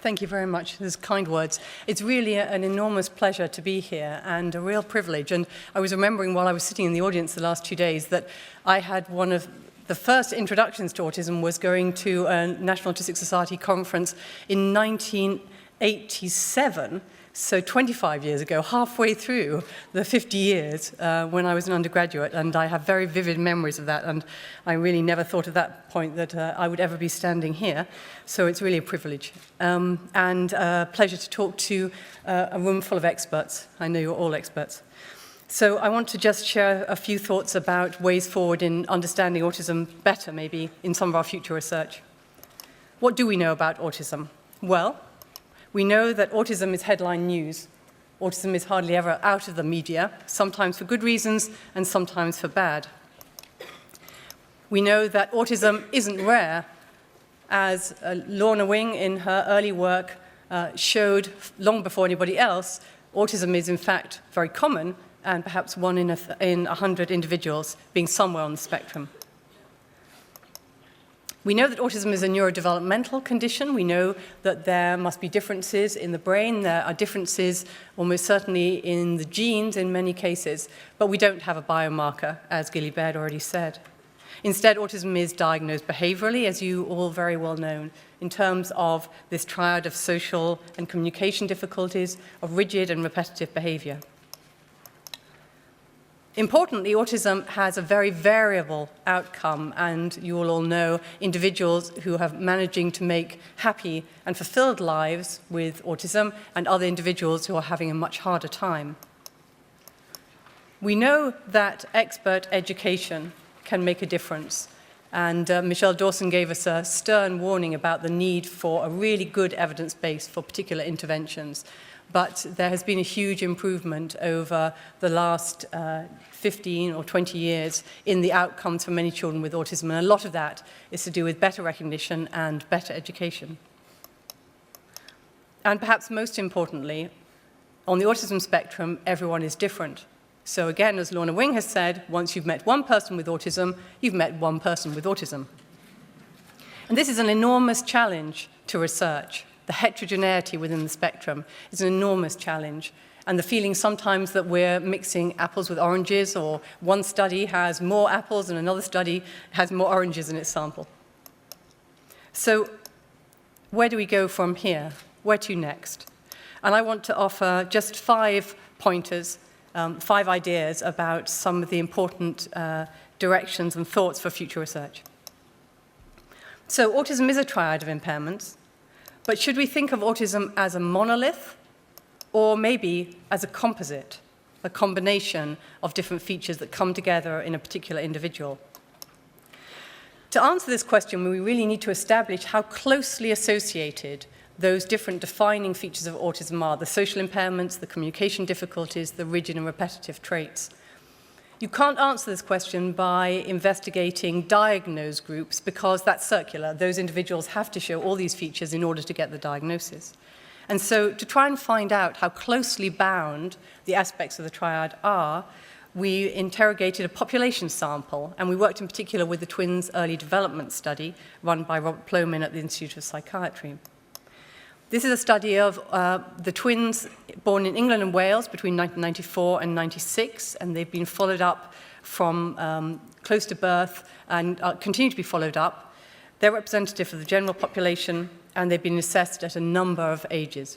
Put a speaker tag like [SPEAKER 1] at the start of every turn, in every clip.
[SPEAKER 1] Thank you very much. Those kind words. It's really an enormous pleasure to be here and a real privilege. And I was remembering while I was sitting in the audience the last 2 days that I had one of the first introductions to autism was going to a National Autistic Society conference in 1987, so 25 years ago, halfway through the 50 years when I was an undergraduate, and I have very vivid memories of that, and I really never thought at that point that I would ever be standing here, so it's really a privilege and a pleasure to talk to a room full of experts. I know you're all experts. So I want to just share a few thoughts about ways forward in understanding autism better, maybe, in some of our future research. What do we know about autism? Well, we know that autism is headline news. Autism is hardly ever out of the media, sometimes for good reasons and sometimes for bad. We know that autism isn't rare, as Lorna Wing in her early work showed long before anybody else. Autism is in fact very common, and perhaps 1 in 100 individuals being somewhere on the spectrum. We know that autism is a neurodevelopmental condition. We know that there must be differences in the brain. There are differences almost certainly in the genes in many cases, but we don't have a biomarker, as Gilly Baird already said. Instead, autism is diagnosed behaviorally, as you all very well know, in terms of this triad of social and communication difficulties, of rigid and repetitive behavior. Importantly, autism has a very variable outcome, and you will all know individuals who are managing to make happy and fulfilled lives with autism, and other individuals who are having a much harder time. We know that expert education can make a difference, and Michelle Dawson gave us a stern warning about the need for a really good evidence base for particular interventions. But there has been a huge improvement over the last 15 or 20 years in the outcomes for many children with autism, and a lot of that is to do with better recognition and better education. And perhaps most importantly, on the autism spectrum, everyone is different. So again, as Lorna Wing has said, once you've met one person with autism, you've met one person with autism. And this is an enormous challenge to research. The heterogeneity within the spectrum is an enormous challenge. And the feeling sometimes that we're mixing apples with oranges, or one study has more apples and another study has more oranges in its sample. So where do we go from here? Where to next? And I want to offer just 5 pointers, 5 ideas about some of the important directions and thoughts for future research. So autism is a triad of impairments. But should we think of autism as a monolith, or maybe as a composite, a combination of different features that come together in a particular individual? To answer this question, we really need to establish how closely associated those different defining features of autism are, the social impairments, the communication difficulties, the rigid and repetitive traits. You can't answer this question by investigating diagnosed groups, because that's circular. Those individuals have to show all these features in order to get the diagnosis. And so to try and find out how closely bound the aspects of the triad are, we interrogated a population sample, and we worked in particular with the twins' early development study run by Robert Plomin at the Institute of Psychiatry. This is a study of the twins born in England and Wales between 1994 and 96, and they've been followed up from close to birth and continue to be followed up. They're representative of the general population, and they've been assessed at a number of ages.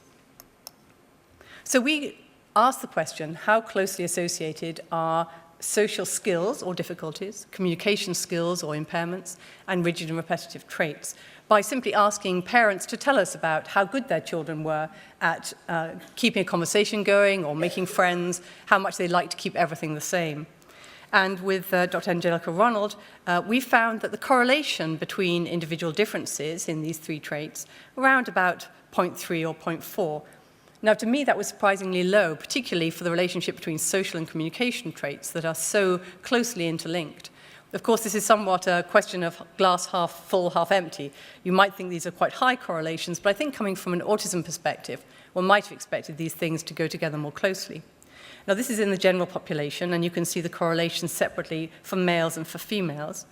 [SPEAKER 1] So we asked the question, how closely associated are social skills or difficulties, communication skills or impairments, and rigid and repetitive traits, by simply asking parents to tell us about how good their children were at keeping a conversation going or making friends, how much they liked to keep everything the same. And with Dr. Angelica Ronald, we found that the correlation between individual differences in these 3 traits around about 0.3 or 0.4. Now, to me, that was surprisingly low, particularly for the relationship between social and communication traits that are so closely interlinked. Of course, this is somewhat a question of glass half full, half empty. You might think these are quite high correlations, but I think coming from an autism perspective, one might have expected these things to go together more closely. Now, this is in the general population, and you can see the correlations separately for males and for females.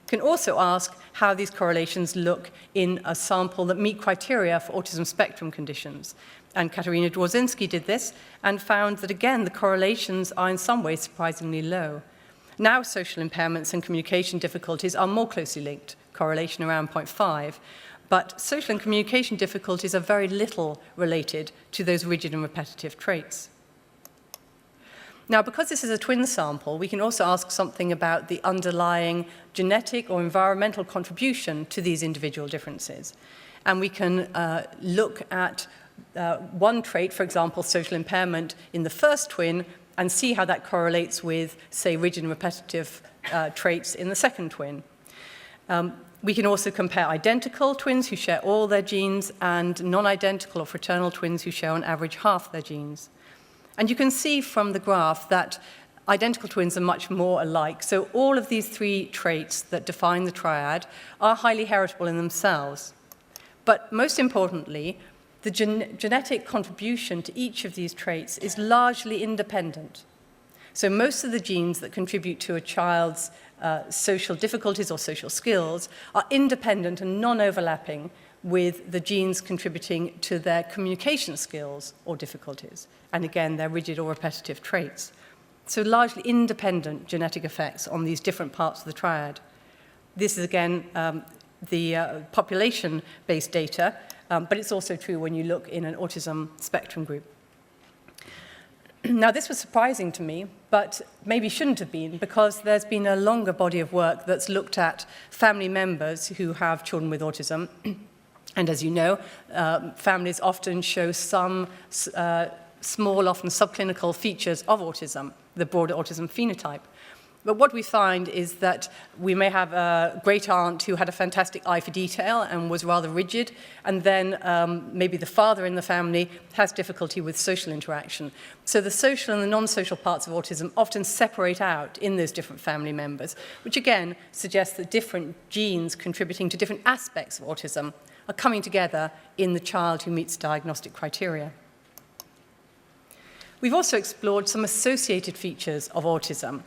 [SPEAKER 1] Can also ask how these correlations look in a sample that meet criteria for autism spectrum conditions. And Katarina Dworzinski did this and found that, again, the correlations are in some ways surprisingly low. Now social impairments and communication difficulties are more closely linked, correlation around 0.5, but social and communication difficulties are very little related to those rigid and repetitive traits. Now, because this is a twin sample, we can also ask something about the underlying genetic or environmental contribution to these individual differences. And we can look at one trait, for example, social impairment in the first twin, and see how that correlates with, say, rigid and repetitive traits in the second twin. We can also compare identical twins who share all their genes and non-identical or fraternal twins who share on average half their genes. And you can see from the graph that identical twins are much more alike. So all of these three traits that define the triad are highly heritable in themselves. But most importantly, the genetic contribution to each of these traits is largely independent. So most of the genes that contribute to a child's social difficulties or social skills are independent and non-overlapping with the genes contributing to their communication skills or difficulties, and again, their rigid or repetitive traits. So largely independent genetic effects on these different parts of the triad. This is, again, the population-based data, but it's also true when you look in an autism spectrum group. Now, this was surprising to me, but maybe shouldn't have been, because there's been a longer body of work that's looked at family members who have children with autism. And as you know, families often show some small, often subclinical features of autism, the broader autism phenotype. But what we find is that we may have a great aunt who had a fantastic eye for detail and was rather rigid, and then maybe the father in the family has difficulty with social interaction. So the social and the non-social parts of autism often separate out in those different family members, which again suggests that different genes contributing to different aspects of autism are coming together in the child who meets diagnostic criteria. We've also explored some associated features of autism,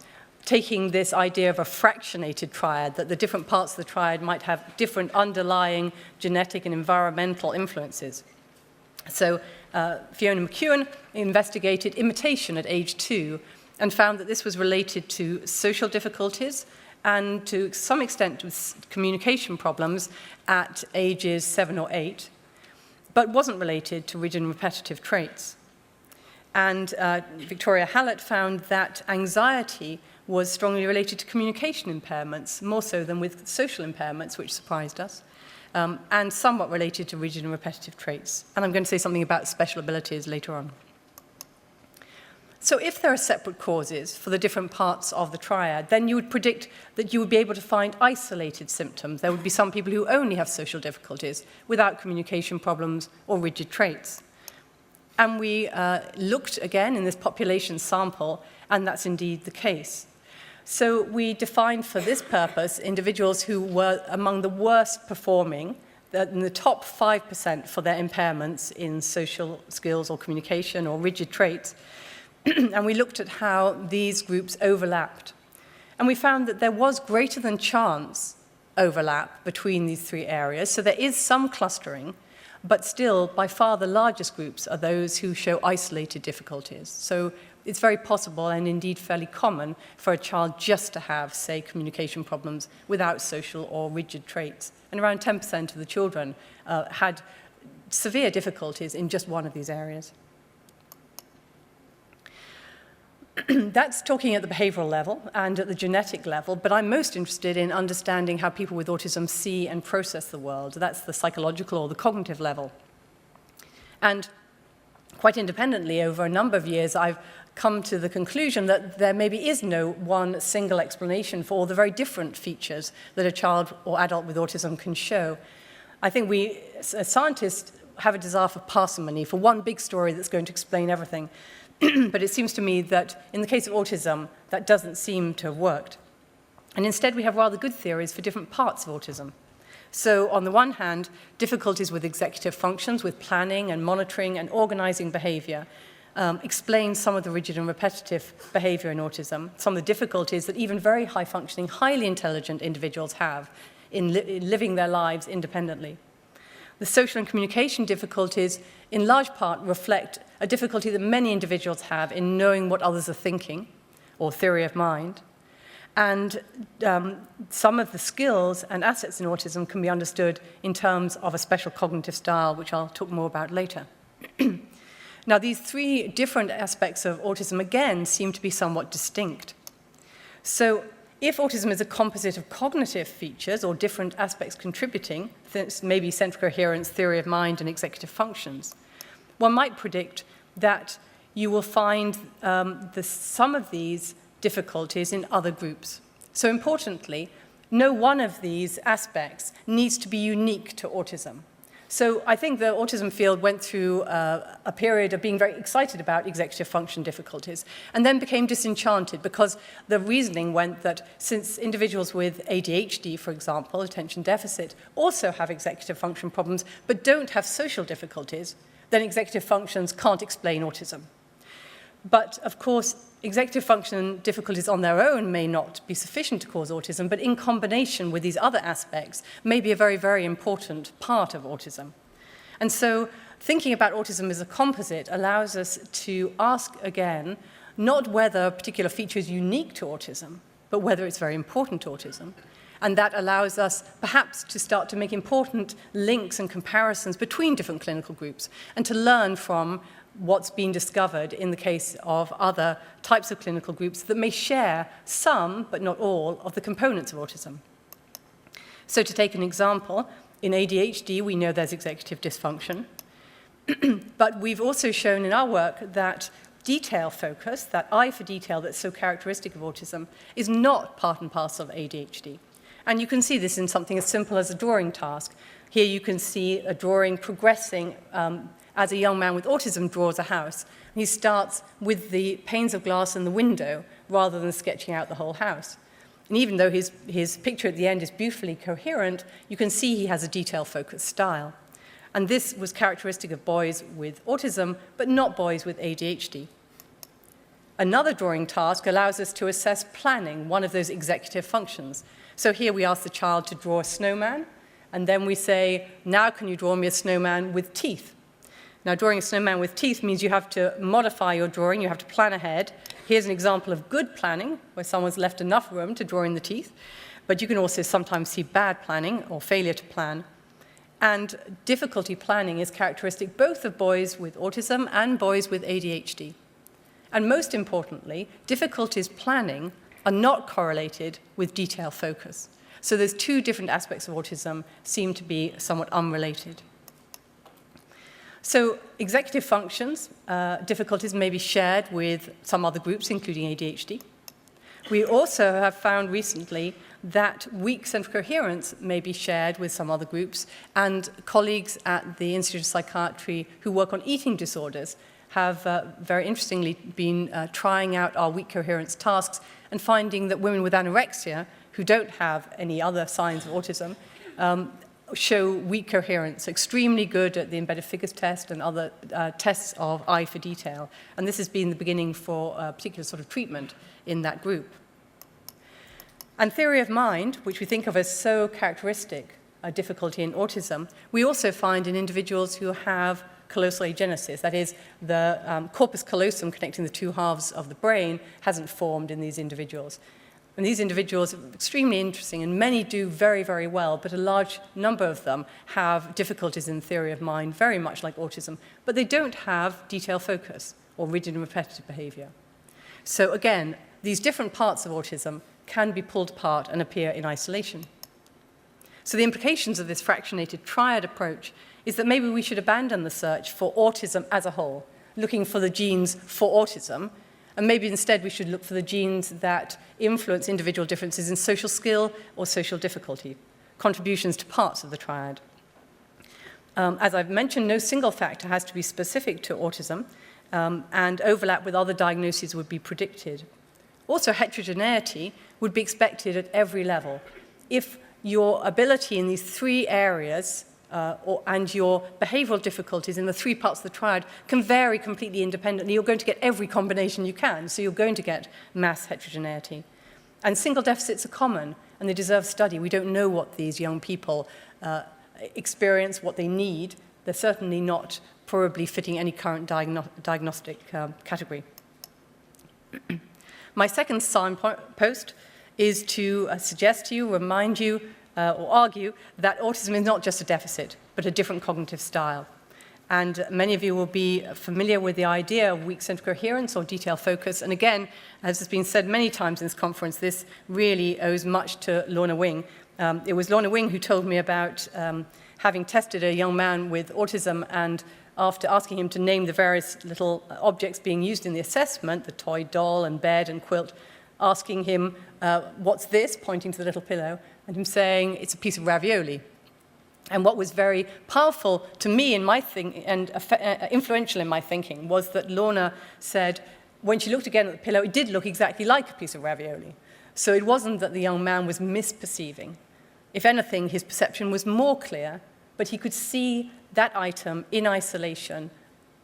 [SPEAKER 1] taking this idea of a fractionated triad, that the different parts of the triad might have different underlying genetic and environmental influences. So Fiona McEwen investigated imitation at age 2 and found that this was related to social difficulties and to some extent with communication problems at ages 7 or 8, but wasn't related to rigid and repetitive traits. And Victoria Hallett found that anxiety was strongly related to communication impairments, more so than with social impairments, which surprised us, and somewhat related to rigid and repetitive traits. And I'm going to say something about special abilities later on. So if there are separate causes for the different parts of the triad, then you would predict that you would be able to find isolated symptoms. There would be some people who only have social difficulties without communication problems or rigid traits. And we looked again in this population sample, and that's indeed the case. So we defined for this purpose individuals who were among the worst performing, in the top 5% for their impairments in social skills or communication or rigid traits. And we looked at how these groups overlapped. And we found that there was greater than chance overlap between these three areas. So there is some clustering, but still, by far the largest groups are those who show isolated difficulties. So it's very possible and indeed fairly common for a child just to have, say, communication problems without social or rigid traits. And around 10% of the children had severe difficulties in just one of these areas. That's talking at the behavioral level and at the genetic level, but I'm most interested in understanding how people with autism see and process the world. That's the psychological or the cognitive level. And quite independently, over a number of years, I've come to the conclusion that there maybe is no one single explanation for all the very different features that a child or adult with autism can show. I think we, as scientists, have a desire for parsimony, for one big story that's going to explain everything. But it seems to me that in the case of autism, that doesn't seem to have worked. And instead, we have rather good theories for different parts of autism. So on the one hand, difficulties with executive functions, with planning and monitoring and organizing behavior, explain some of the rigid and repetitive behavior in autism, some of the difficulties that even very high-functioning, highly intelligent individuals have in living their lives independently. The social and communication difficulties, in large part, reflect a difficulty that many individuals have in knowing what others are thinking, or theory of mind. And some of the skills and assets in autism can be understood in terms of a special cognitive style, which I'll talk more about later. Now, these three different aspects of autism, again, seem to be somewhat distinct. So if autism is a composite of cognitive features or different aspects contributing, maybe central coherence, theory of mind, and executive functions, one might predict that you will find some of these difficulties in other groups. So importantly, no one of these aspects needs to be unique to autism. So I think the autism field went through a period of being very excited about executive function difficulties and then became disenchanted because the reasoning went that since individuals with ADHD, for example, attention deficit, also have executive function problems but don't have social difficulties, then executive functions can't explain autism. But of course, executive function difficulties on their own may not be sufficient to cause autism, but in combination with these other aspects may be a very, very important part of autism. And so thinking about autism as a composite allows us to ask again, not whether a particular feature is unique to autism, but whether it's very important to autism. And that allows us perhaps to start to make important links and comparisons between different clinical groups and to learn from what's been discovered in the case of other types of clinical groups that may share some, but not all, of the components of autism. So to take an example, in ADHD, we know there's executive dysfunction, but we've also shown in our work that detail focus, that eye for detail that's so characteristic of autism, is not part and parcel of ADHD. And you can see this in something as simple as a drawing task. Here you can see a drawing progressing as a young man with autism draws a house. He starts with the panes of glass and the window rather than sketching out the whole house. And even though his picture at the end is beautifully coherent, you can see he has a detail-focused style. And this was characteristic of boys with autism, but not boys with ADHD. Another drawing task allows us to assess planning, one of those executive functions. So here we ask the child to draw a snowman, and then we say, now can you draw me a snowman with teeth? Now, drawing a snowman with teeth means you have to modify your drawing, you have to plan ahead. Here's an example of good planning, where someone's left enough room to draw in the teeth. But you can also sometimes see bad planning or failure to plan. And difficulty planning is characteristic both of boys with autism and boys with ADHD. And most importantly, difficulties planning are not correlated with detail focus. So those two different aspects of autism seem to be somewhat unrelated. So executive functions, difficulties may be shared with some other groups, including ADHD. We also have found recently that weak central coherence may be shared with some other groups, and colleagues at the Institute of Psychiatry who work on eating disorders have very interestingly been trying out our weak coherence tasks and finding that women with anorexia, who don't have any other signs of autism, show weak coherence, extremely good at the embedded figures test and other tests of eye for detail. And this has been the beginning for a particular sort of treatment in that group. And theory of mind, which we think of as so characteristic a difficulty in autism, we also find in individuals who have callosal agenesis, that is, the corpus callosum connecting the two halves of the brain hasn't formed in these individuals. And these individuals are extremely interesting, and many do very, very well, but a large number of them have difficulties in theory of mind, very much like autism, but they don't have detail focus or rigid and repetitive behavior. So again, these different parts of autism can be pulled apart and appear in isolation. So the implications of this fractionated triad approach is that maybe we should abandon the search for autism as a whole, looking for the genes for autism, and maybe instead we should look for the genes that influence individual differences in social skill or social difficulty, contributions to parts of the triad. As I've mentioned, no single factor has to be specific to autism, and overlap with other diagnoses would be predicted. Also, heterogeneity would be expected at every level. If your ability in these three areas and your behavioral difficulties in the 3 parts of the triad can vary completely independently. You're going to get every combination you can, so you're going to get mass heterogeneity. And single deficits are common, and they deserve study. We don't know what these young people experience, what they need. They're certainly not probably fitting any current diagnostic category. My second signpost is to suggest to you, remind you, or argue that autism is not just a deficit, but a different cognitive style. And many of you will be familiar with the idea of weak center coherence or detail focus. And again, as has been said many times in this conference, this really owes much to Lorna Wing. It was Lorna Wing who told me about having tested a young man with autism, and after asking him to name the various little objects being used in the assessment, the toy doll and bed and quilt, asking him, what's this, pointing to the little pillow, and him saying, it's a piece of ravioli. And what was very powerful to me in my thinking, and influential in my thinking, was that Lorna said, when she looked again at the pillow, it did look exactly like a piece of ravioli. So it wasn't that the young man was misperceiving. If anything, his perception was more clear, but he could see that item in isolation,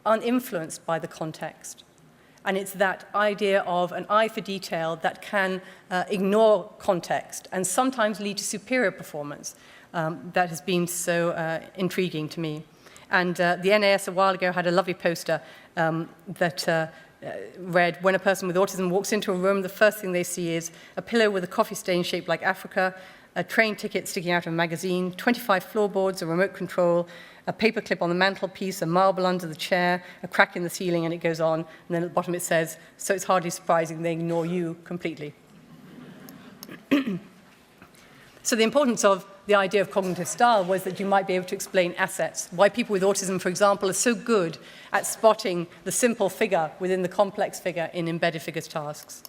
[SPEAKER 1] uninfluenced by the context. And it's that idea of an eye for detail that can ignore context and sometimes lead to superior performance that has been so intriguing to me. And the NAS a while ago had a lovely poster that read, when a person with autism walks into a room, the first thing they see is a pillow with a coffee stain shaped like Africa, a train ticket sticking out of a magazine, 25 floorboards, a remote control, a paperclip on the mantelpiece, a marble under the chair, a crack in the ceiling, and it goes on. And then at the bottom it says, so it's hardly surprising they ignore you completely. So the importance of the idea of cognitive style was that you might be able to explain assets, why people with autism, for example, are so good at spotting the simple figure within the complex figure in embedded figures tasks,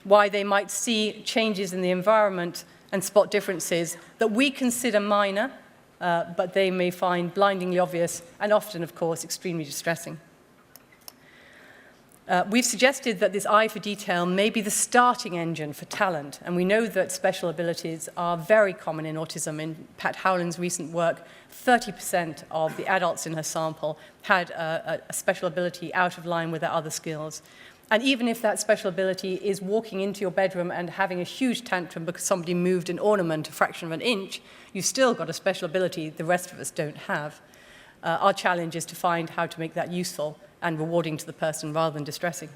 [SPEAKER 1] why they might see changes in the environment and spot differences that we consider minor, but they may find blindingly obvious and often, of course, extremely distressing. We've suggested that this eye for detail may be the starting engine for talent, and we know that special abilities are very common in autism. In Pat Howland's recent work, 30% of the adults in her sample had a special ability out of line with their other skills. And even if that special ability is walking into your bedroom and having a huge tantrum because somebody moved an ornament a fraction of an inch, you've still got a special ability the rest of us don't have. Our challenge is to find how to make that useful and rewarding to the person rather than distressing.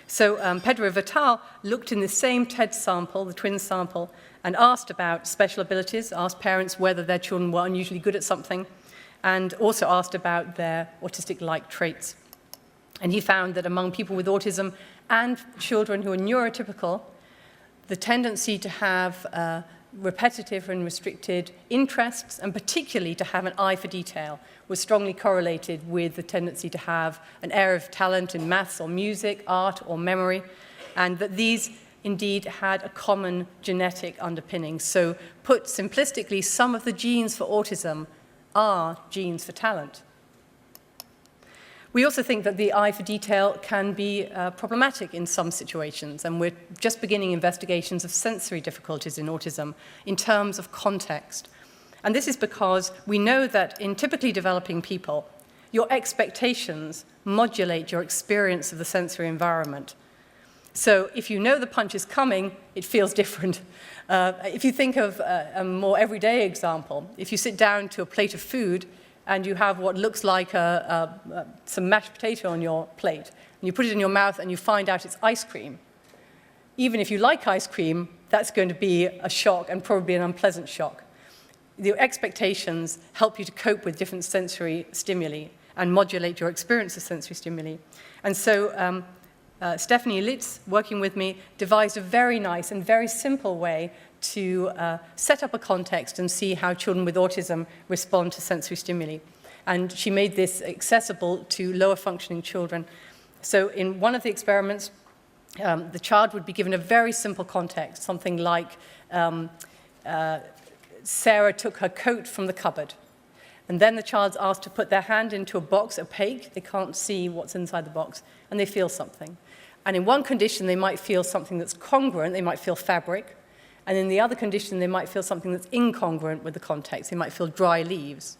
[SPEAKER 1] So Pedro Vital looked in the same TED sample, the twin sample, and asked about special abilities, asked parents whether their children were unusually good at something, and also asked about their autistic-like traits. And he found that among people with autism and children who are neurotypical, the tendency to have repetitive and restricted interests, and particularly to have an eye for detail, was strongly correlated with the tendency to have an area of talent in maths or music, art or memory, and that these indeed had a common genetic underpinning. So put simplistically, some of the genes for autism are genes for talent. We also think that the eye for detail can be problematic in some situations, and we're just beginning investigations of sensory difficulties in autism in terms of context. And this is because we know that in typically developing people, your expectations modulate your experience of the sensory environment. So if you know the punch is coming, it feels different. If you think of a more everyday example, if you sit down to a plate of food and you have what looks like some mashed potato on your plate, and you put it in your mouth and you find out it's ice cream, even if you like ice cream, that's going to be a shock and probably an unpleasant shock. Your expectations help you to cope with different sensory stimuli and modulate your experience of sensory stimuli. And so Stephanie Litz, working with me, devised a very nice and very simple way to set up a context and see how children with autism respond to sensory stimuli. And she made this accessible to lower functioning children. So in one of the experiments, the child would be given a very simple context, something like Sarah took her coat from the cupboard. And then the child's asked to put their hand into a box, opaque, they can't see what's inside the box, and they feel something. And in one condition, they might feel something that's congruent, they might feel fabric. And in the other condition, they might feel something that's incongruent with the context. They might feel dry leaves.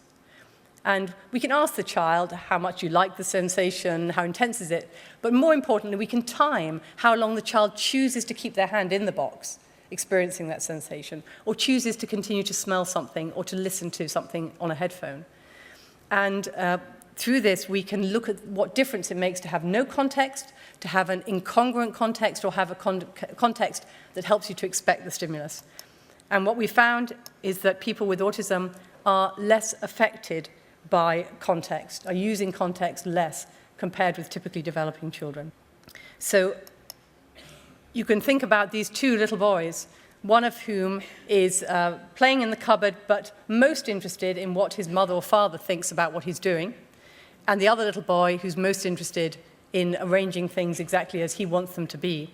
[SPEAKER 1] And we can ask the child how much you like the sensation, how intense is it, but more importantly, we can time how long the child chooses to keep their hand in the box, experiencing that sensation, or chooses to continue to smell something or to listen to something on a headphone. And through this, we can look at what difference it makes to have no context, to have an incongruent context, or have a context that helps you to expect the stimulus. And what we found is that people with autism are less affected by context, are using context less compared with typically developing children. So you can think about these two little boys, one of whom is playing in the cupboard, but most interested in what his mother or father thinks about what he's doing, and the other little boy who's most interested in arranging things exactly as he wants them to be.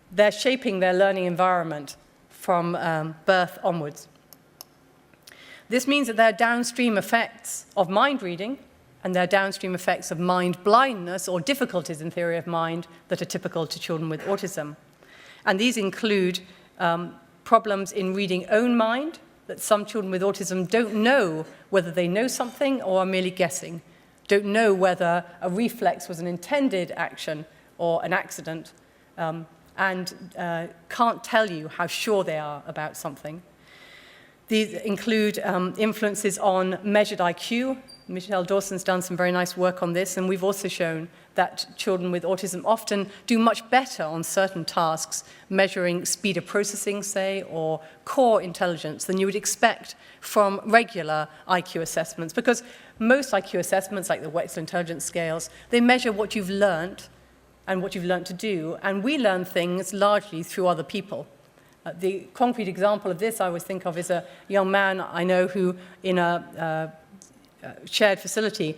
[SPEAKER 1] They're shaping their learning environment from birth onwards. This means that there are downstream effects of mind reading, and there are downstream effects of mind blindness or difficulties in theory of mind that are typical to children with autism. And these include problems in reading own mind, that some children with autism don't know whether they know something or are merely guessing, don't know whether a reflex was an intended action or an accident, and can't tell you how sure they are about something. These include influences on measured IQ. Michelle Dawson's done some very nice work on this, and we've also shown that children with autism often do much better on certain tasks, measuring speed of processing, say, or core intelligence than you would expect from regular IQ assessments, because most IQ assessments, like the Wechsler intelligence scales, they measure what you've learned and what you've learned to do, and we learn things largely through other people. The concrete example of this I always think of is a young man I know who, in a shared facility,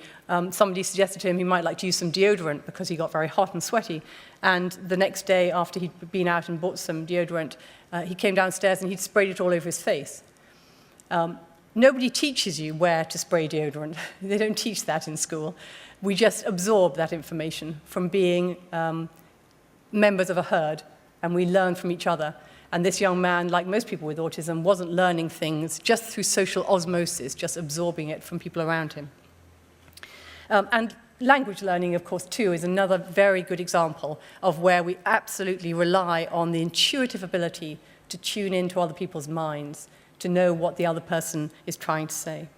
[SPEAKER 1] somebody suggested to him he might like to use some deodorant because he got very hot and sweaty. And the next day, after he'd been out and bought some deodorant, he came downstairs and he'd sprayed it all over his face. Nobody teaches you where to spray deodorant. They don't teach that in school. We just absorb that information from being members of a herd, and we learn from each other. And this young man, like most people with autism, wasn't learning things just through social osmosis, just absorbing it from people around him. And language learning, of course, too, is another very good example of where we absolutely rely on the intuitive ability to tune into other people's minds, to know what the other person is trying to say.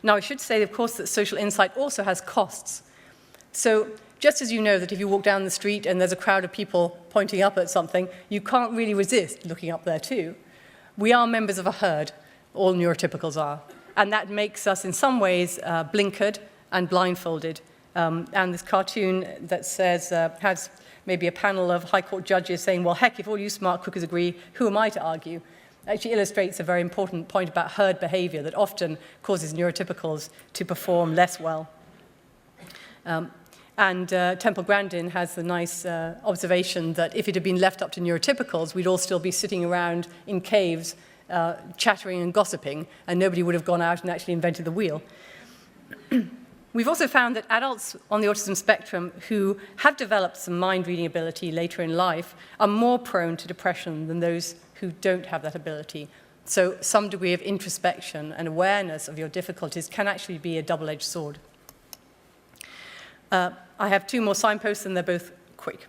[SPEAKER 1] Now, I should say, of course, that social insight also has costs. So just as you know that if you walk down the street and there's a crowd of people pointing up at something, you can't really resist looking up there too. We are members of a herd, all neurotypicals are. And that makes us, in some ways, blinkered and blindfolded. And this cartoon that says, has maybe a panel of high court judges saying, well, heck, if all you smart cookers agree, who am I to argue? Actually illustrates a very important point about herd behavior that often causes neurotypicals to perform less well. Temple Grandin has the nice observation that if it had been left up to neurotypicals, we'd all still be sitting around in caves chattering and gossiping, and nobody would have gone out and actually invented the wheel. We've also found that adults on the autism spectrum who have developed some mind-reading ability later in life are more prone to depression than those who don't have that ability. So some degree of introspection and awareness of your difficulties can actually be a double-edged sword. I have two more signposts, and they're both quick.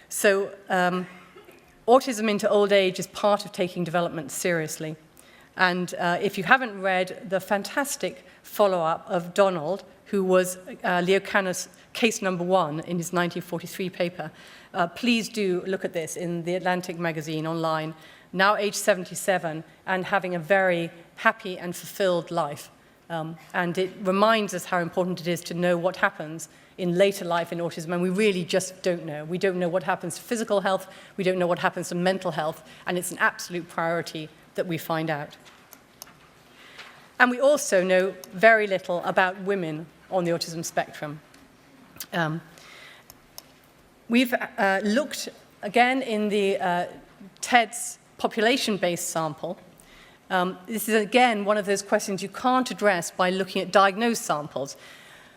[SPEAKER 1] So autism into old age is part of taking development seriously. And if you haven't read the fantastic follow-up of Donald, who was Leo Kanner's case number 1 in his 1943 paper, please do look at this in the Atlantic magazine online, now age 77, and having a very happy and fulfilled life. And it reminds us how important it is to know what happens in later life in autism, and we really just don't know. We don't know what happens to physical health, we don't know what happens to mental health, and it's an absolute priority that we find out. And we also know very little about women on the autism spectrum. We've looked, again, in the TEDS population-based sample. This is, again, one of those questions you can't address by looking at diagnosed samples.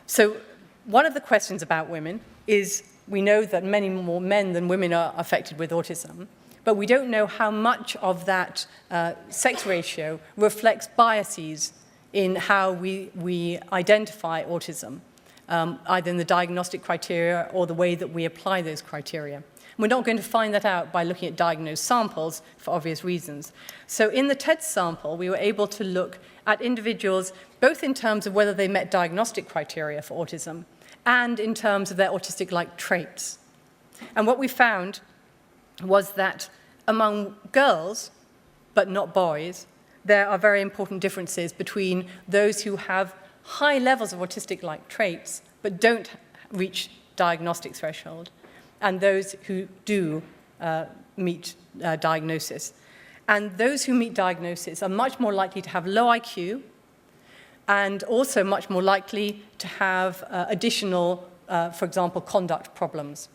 [SPEAKER 1] So one of the questions about women is, we know that many more men than women are affected with autism. But we don't know how much of that sex ratio reflects biases in how we identify autism, either in the diagnostic criteria or the way that we apply those criteria. We're not going to find that out by looking at diagnosed samples for obvious reasons. So in the TED sample, we were able to look at individuals both in terms of whether they met diagnostic criteria for autism and in terms of their autistic-like traits. And what we found was that among girls, but not boys, there are very important differences between those who have high levels of autistic-like traits but don't reach diagnostic threshold and those who do meet diagnosis. And those who meet diagnosis are much more likely to have low IQ and also much more likely to have additional, for example, conduct problems.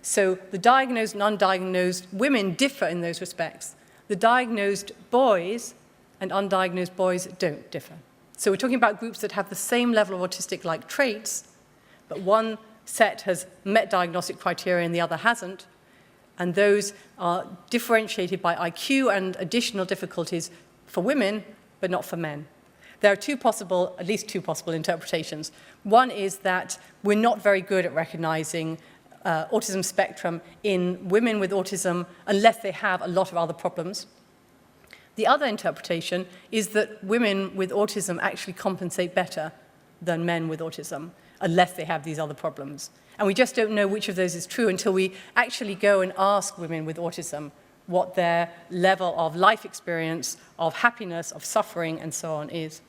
[SPEAKER 1] So the diagnosed and undiagnosed women differ in those respects. The diagnosed boys and undiagnosed boys don't differ. So we're talking about groups that have the same level of autistic-like traits, but one set has met diagnostic criteria and the other hasn't, and those are differentiated by IQ and additional difficulties for women, but not for men. There are at least two possible interpretations. One is that we're not very good at recognizing autism spectrum in women with autism unless they have a lot of other problems. The other interpretation is that women with autism actually compensate better than men with autism unless they have these other problems. And we just don't know which of those is true until we actually go and ask women with autism what their level of life experience, of happiness, of suffering, and so on is.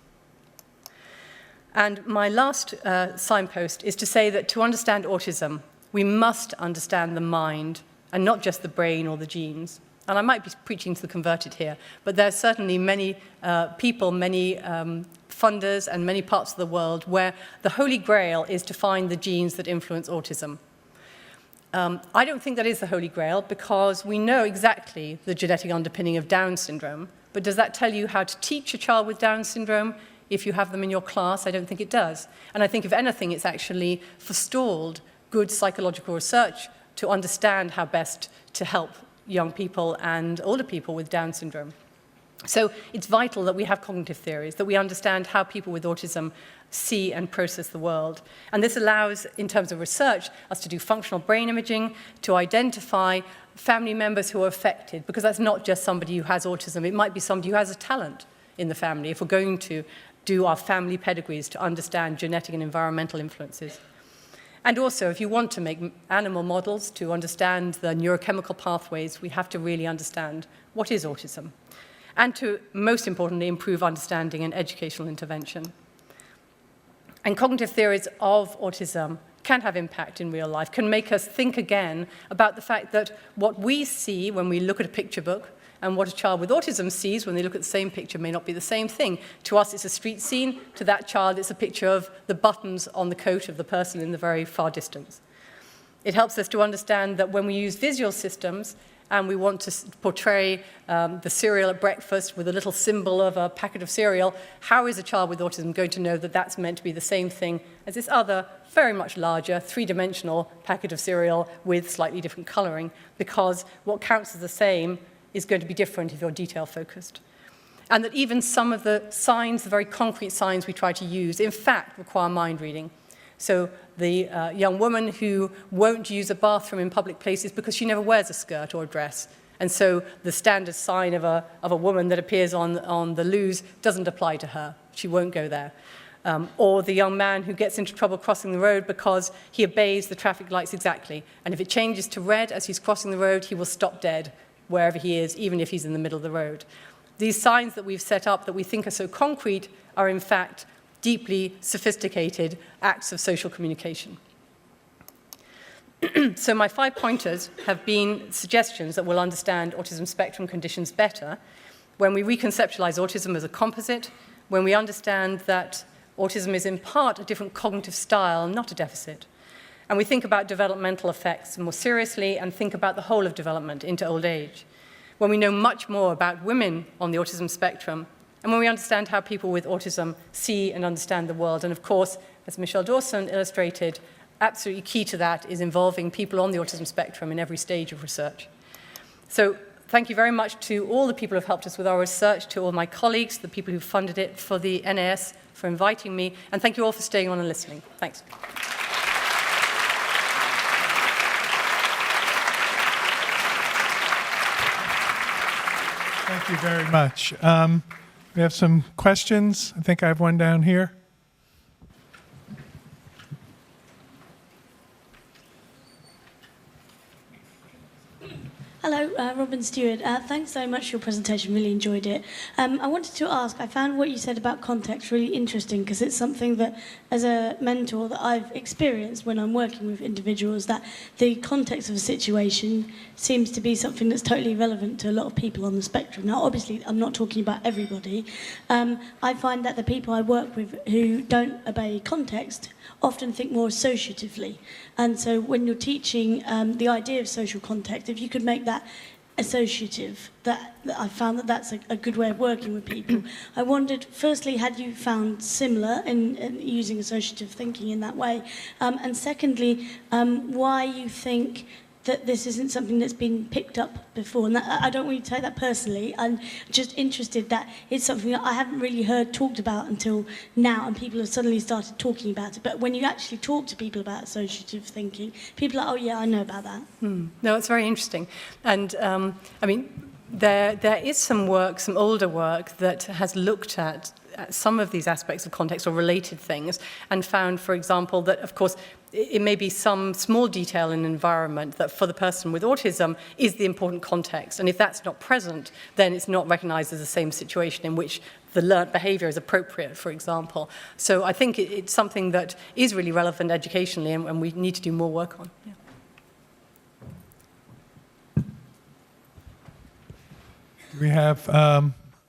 [SPEAKER 1] And my last signpost is to say that to understand autism, we must understand the mind and not just the brain or the genes. And I might be preaching to the converted here, but there are certainly many people, many funders and many parts of the world where the holy grail is to find the genes that influence autism. I don't think that is the holy grail because we know exactly the genetic underpinning of Down syndrome, but does that tell you how to teach a child with Down syndrome if you have them in your class? I don't think it does. And I think, if anything, it's actually forestalled good psychological research to understand how best to help young people and older people with Down syndrome. So it's vital that we have cognitive theories, that we understand how people with autism see and process the world. And this allows, in terms of research, us to do functional brain imaging, to identify family members who are affected, because that's not just somebody who has autism. It might be somebody who has a talent in the family, if we're going to do our family pedigrees to understand genetic and environmental influences. And also, if you want to make animal models to understand the neurochemical pathways, we have to really understand what is autism, and to, most importantly, improve understanding and educational intervention. And cognitive theories of autism can have impact in real life, can make us think again about the fact that what we see when we look at a picture book and what a child with autism sees when they look at the same picture may not be the same thing. To us, it's a street scene. To that child, it's a picture of the buttons on the coat of the person in the very far distance. It helps us to understand that when we use visual systems and we want to portray the cereal at breakfast with a little symbol of a packet of cereal, how is a child with autism going to know that that's meant to be the same thing as this other, very much larger, three-dimensional packet of cereal with slightly different coloring? Because what counts as the same is going to be different if you're detail-focused. And that even some of the signs, the very concrete signs we try to use, in fact, require mind reading. So the young woman who won't use a bathroom in public places because she never wears a skirt or a dress. And so the standard sign of a woman that appears on the loos doesn't apply to her. She won't go there. Or the young man who gets into trouble crossing the road because he obeys the traffic lights exactly. And if it changes to red as he's crossing the road, he will stop dead wherever he is, even if he's in the middle of the road. These signs that we've set up that we think are so concrete are, in fact, deeply sophisticated acts of social communication. So my 5 pointers have been suggestions that will understand autism spectrum conditions better when we reconceptualize autism as a composite, when we understand that autism is in part a different cognitive style, not a deficit, and we think about developmental effects more seriously and think about the whole of development into old age, when we know much more about women on the autism spectrum, and when we understand how people with autism see and understand the world. And of course, as Michelle Dawson illustrated, absolutely key to that is involving people on the autism spectrum in every stage of research. So thank you very much to all the people who have helped us with our research, to all my colleagues, the people who funded it, for the NAS, for inviting me, and thank you all for staying on and listening. Thanks.
[SPEAKER 2] Thank you very much. We have some questions. I think I have one down here.
[SPEAKER 3] Hello, Robin Stewart. Thanks so much for your presentation. Really enjoyed it. I wanted to ask, I found what you said about context really interesting, because it's something that, as a mentor, that I've experienced when I'm working with individuals, that the context of a situation seems to be something that's totally relevant to a lot of people on the spectrum. Now, obviously, I'm not talking about everybody. I find that the people I work with who don't obey context often think more associatively. And so when you're teaching the idea of social context, if you could make that associative, that I found that that's a good way of working with people. I wondered, firstly, had you found similar in using associative thinking in that way? And secondly, why you think that this isn't something that's been picked up before. And that, I don't want you to take that personally. I'm just interested that it's something that I haven't really heard talked about until now, and people have suddenly started talking about it. But when you actually talk to people about associative thinking, people are, oh yeah, I know about that.
[SPEAKER 1] No, it's very interesting. And I mean, there is some work, some older work, that has looked at some of these aspects of context or related things, and found, for example, that, of course, it may be some small detail in an environment that for the person with autism is the important context. And if that's not present, then it's not recognized as the same situation in which the learnt behavior is appropriate, for example. So I think it's something that is really relevant educationally, and we need to do more work on. Yeah.
[SPEAKER 2] Do we have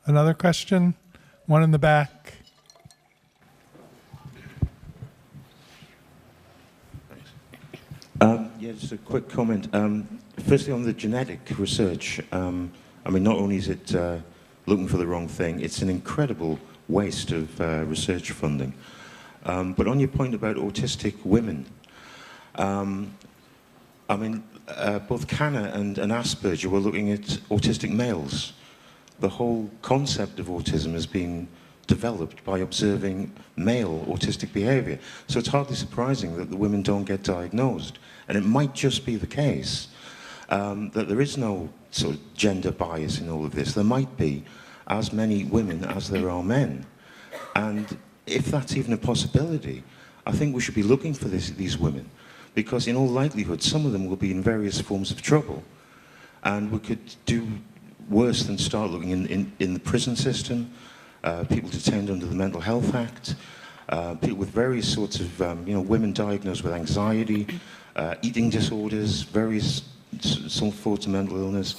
[SPEAKER 2] another question? One in the back.
[SPEAKER 4] Yeah, just a quick comment. Firstly, on the genetic research, I mean, not only is it looking for the wrong thing, it's an incredible waste of research funding. But on your point about autistic women, I mean, both Canna and Asperger were looking at autistic males. The whole concept of autism has been developed by observing male autistic behavior. So it's hardly surprising that the women don't get diagnosed. And it might just be the case that there is no sort of gender bias in all of this. There might be as many women as there are men. And if that's even a possibility, I think we should be looking for these women, because in all likelihood, some of them will be in various forms of trouble. And we could do worse than start looking in the prison system, people detained under the Mental Health Act, people with various sorts of, women diagnosed with anxiety, eating disorders, various sorts of mental illness,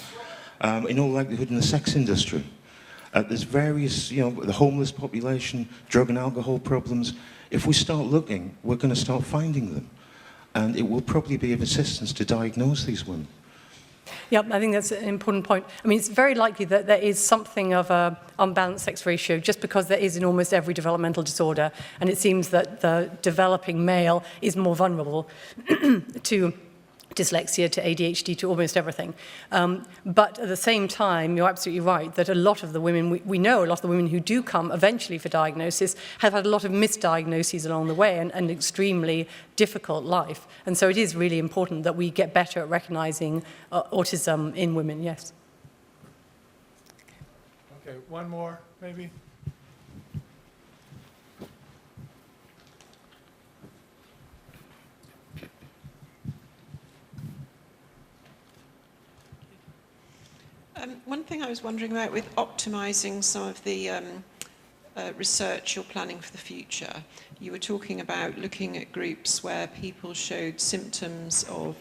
[SPEAKER 4] in all likelihood in the sex industry. There's various, the homeless population, drug and alcohol problems. If we start looking, we're going to start finding them. And it will probably be of assistance to diagnose these women.
[SPEAKER 1] Yeah, I think that's an important point. I mean, it's very likely that there is something of an unbalanced sex ratio, just because there is in almost every developmental disorder, and it seems that the developing male is more vulnerable to dyslexia, to ADHD, to almost everything. But at the same time, you're absolutely right that a lot of the women, we know a lot of the women who do come eventually for diagnosis have had a lot of misdiagnoses along the way, and an extremely difficult life. And so it is really important that we get better at recognizing autism in women, yes.
[SPEAKER 2] Okay, one more, maybe.
[SPEAKER 5] One thing I was wondering about with optimising some of the research you're planning for the future, you were talking about looking at groups where people showed symptoms of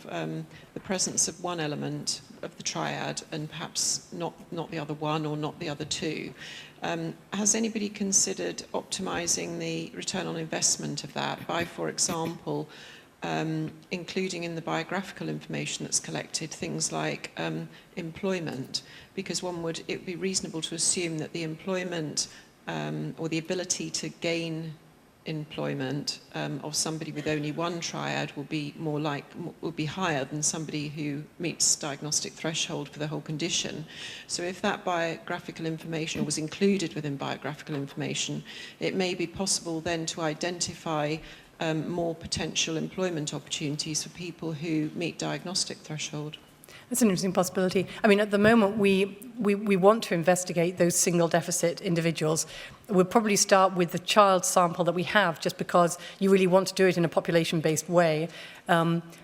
[SPEAKER 5] the presence of one element of the triad and perhaps not the other one or not the other two. Has anybody considered optimising the return on investment of that by, for example, including in the biographical information that's collected things like employment, because it would be reasonable to assume that the employment or the ability to gain employment of somebody with only one triad will be higher than somebody who meets diagnostic threshold for the whole condition. So if that biographical information was included within biographical information, it may be possible then to identify more potential employment opportunities for people who meet diagnostic threshold.
[SPEAKER 1] That's an interesting possibility. I mean, at the moment, we want to investigate those single deficit individuals. We'll probably start with the child sample that we have, just because you really want to do it in a population-based way.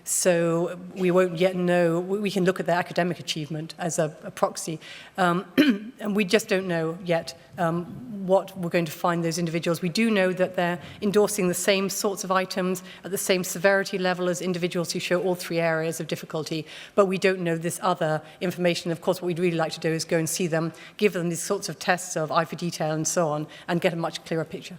[SPEAKER 1] So we won't yet know. We can look at their academic achievement as a proxy. And we just don't know yet what we're going to find those individuals. We do know that they're endorsing the same sorts of items at the same severity level as individuals who show all three areas of difficulty, but we don't know this other information. Of course, what we'd really like to do is go and see them, give them these sorts of tests of eye for detail and so on, and get a much clearer picture.